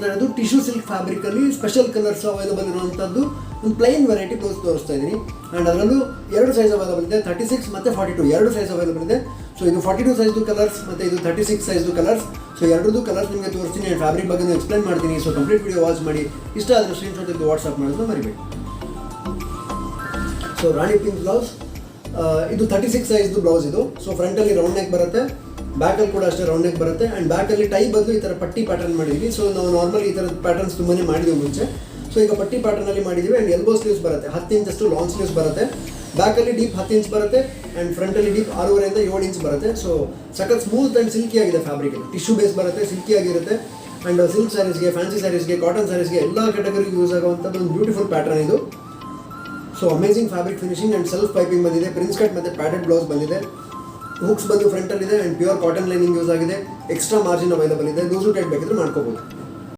ಅದು tissue silk ಫ್ಯಾಬ್ರಿಕಲ್ಲಿ special colours available ಇರುವಂಥದ್ದು ಒಂದು ಪ್ಲೈನ್ ವೆರೈಟಿ ತೋರಿಸ್ತಾ ಇದ್ದೀನಿ. ಆ್ಯಂಡ್ ಅದರಲ್ಲೂ 2 ಸೈಜ್ ಅವೈಲಬಲ್ ಇದೆ, 36 ಮತ್ತು 42 2 ಸೈಜ್ ಅವೈಲಬಲ್ ಇದೆ. ಸೊ ಇದು 42 ಸೈಜ್ದು ಕಲರ್ಸ್ ಮತ್ತು ಇದು 36 ಸೈಜ್ದು ಕಲರ್ಸ್. ಸೊ ಎರಡೂ ಕಲರ್ಸ್ ನಿಮಗೆ ತೋರಿಸ್ತೀನಿ ಆ್ಯಂಡ್ ಫ್ಯಾಬ್ರಿಕ್ ಬಗ್ಗೆ ಎಕ್ಸ್ಪ್ಲೈನ್ ಮಾಡ್ತೀನಿ. ಸೊ ಕಂಪ್ಲೀಟ್ ವಿಡಿಯೋ ವಾಚ್ ಮಾಡಿ. ಇಷ್ಟ ಆದರೆ ಸ್ಕ್ರೀನ್ಶಾಟ್ ಇದು ವಾಟ್ಸಪ್ ಮಾಡೋದನ್ನ ಮರಿಬೇಡಿ. ಸೊ ರಾಣಿ ಪಿಂಕ್ ಬ್ಲೌಸ್, ಇದು 36 ಸೈಜ್ದು ಬ್ಲೌಸ್ ಇದು. ಸೊ ಫ್ರಂಟಲ್ಲಿ ರೌಂಡ್ ನೆಕ್ ಬರುತ್ತೆ, ಬ್ಯಾಕಲ್ಲಿ ಕೂಡ ಅಷ್ಟೇ ರೌಂಡ್ ನೆಕ್ ಬರುತ್ತೆ. ಆ್ಯಂಡ್ ಬ್ಯಾಕಲ್ಲಿ ಟೈ ಬದಲು ಈ ಥರ ಪಟ್ಟಿ ಪ್ಯಾಟರ್ನ್ ಮಾಡಿದ್ವಿ. ಸೊ ನಾವು ನಾರ್ಮಲಿ ಈ ಥರದ ಪ್ಯಾಟರ್ನ್ಸ್ ತುಂಬಾ ಮಾಡಿದ್ವಿ ಮುಂಚೆ. ಸೊ ಈಗ ಪಟ್ಟಿ ಪ್ಯಾಟರ್ನಲ್ಲಿ ಮಾಡಿದ್ದೀವಿ. ಆ್ಯಂಡ್ ಎಲ್ಬೋ ಸ್ಲೀವ್ಸ್ ಬರುತ್ತೆ, 10 ಇಂಚಷ್ಟು ಲಾಂಗ್ ಸ್ಲೀವ್ಸ್ ಬರುತ್ತೆ. ಬ್ಯಾಕಲ್ಲಿ ಡೀಪ್ 10 ಇಂಚ್ ಬರುತ್ತೆ ಆ್ಯಂಡ್ ಫ್ರಂಟಲ್ಲಿ ಡೀಪ್ 6.5 ಇಂದ 7 ಇಂಚ್ ಬರುತ್ತೆ. ಸೊ ಸಖತ್ ಸ್ಮೂತ್ ಆ್ಯಂಡ್ ಸಿಲ್ಕಿ ಆಗಿದೆ ಫ್ಯಾಬ್ರಿಕ್. ಟಿಶ್ಯೂ ಬೇಸ್ ಬರುತ್ತೆ, ಸಿಲ್ಕಿ ಆಗಿರುತ್ತೆ. ಆ್ಯಂಡ್ ಸಿಲ್ಕ್ ಸ್ಯಾರೀಸ್ಗೆ, ಫ್ಯಾನ್ಸಿ ಸ್ಯಾರೀಸ್ಗೆ, ಕಾಟನ್ ಸ್ಯಾರೀಸ್ಗೆ ಎಲ್ಲ ಕ್ಯಾಟಗರಿಗೆ ಯೂಸ್ ಆಗುವಂಥದ್ದು ಒಂದು ಬ್ಯೂಟಿಫುಲ್ ಪ್ಯಾಟರ್ನ್ ಇದು. So amazing fabric finishing and self piping ಬಂದಿದೆ. ಪ್ರಿನ್ಸ್ ಕಟ್ ಮತ್ತು ಪ್ಯಾಡೆಡ್ ಬ್ಲೌಸ್ ಬಂದಿದೆ. ಹುಕ್ಸ್ ಬಂದು ಫ್ರಂಟಲ್ಲಿದೆ and pure cotton lining use ಆಗಿದೆ. ಎಕ್ಸ್ಟ್ರಾ ಮಾರ್ಜಿನ್ ಅವೈಲಬಲ್ ಇದೆ. ಲೂಸು ಟೈಟ್ ಬೇಕಿದ್ರೆ ಮಾಡ್ಕೋಬೋದು.